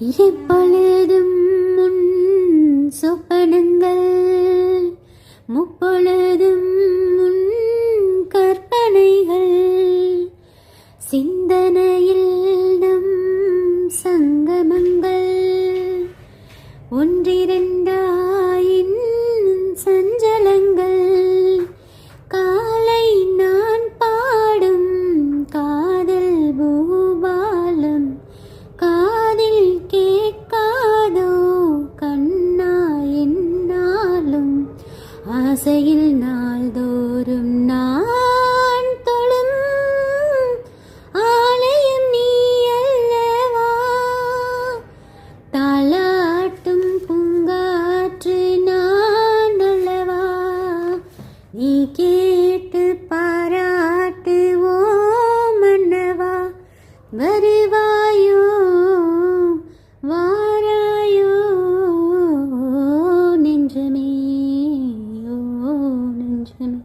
எப்பொழுதும் முன் சொப்பனங்கள் முப்பொழுதும் முன் கற்பனைகள் சிந்தனையில் நம் சங்கமங்கள் ஒன்றிரண்டாயின் சஞ்சலங்கள் காலை நான் பாடும் காதல் பூபாலம் காதில் கேட்காதோ கண்ணா என்னாலும் ஆசையில் நாள்தோறும் நான் தொழும் ஆலயம் நீ அல்லவா தாலாட்டும் பூங்காற்று நான் அல்லவா நீ கேட்டு பாராட்டுவோ மன்னவா வருவாயோ வாராயோ நெஞ்சமே ஓ நெஞ்சமே